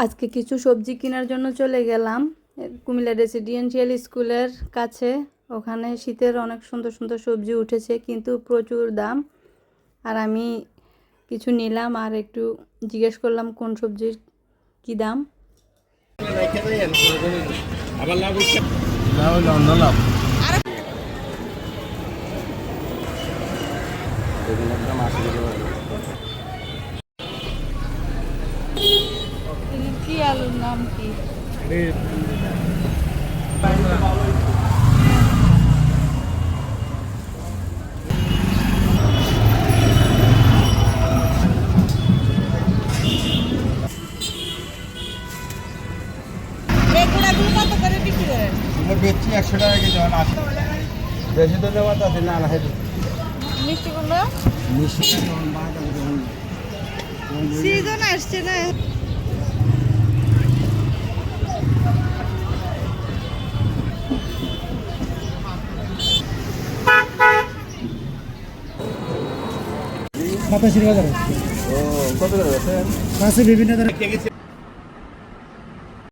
আজকে কিছু সবজি কেনার জন্য চলে গেলাম কুমিল্লা রেসিডেন্সিয়াল স্কুলের কাছে। ওখানে শীতের অনেক সুন্দর সুন্দর সবজি উঠেছে, কিন্তু প্রচুর দাম। আর আমি কিছু নিলাম আর একটু জিজ্ঞেস করলাম কোন সবজির কি দাম। কি আলুর নাম কি? বেচছি 100 টাকা কেজি, যখন আসে বেশি তো নেওয়া তো আছে না না হেঁটে মিষ্টিগুলো মিষ্টি যখন বাজার যখন সিজন আসছে না। কত করে আছে? ও কত করে আছে? আছে বিভিন্ন ধরনের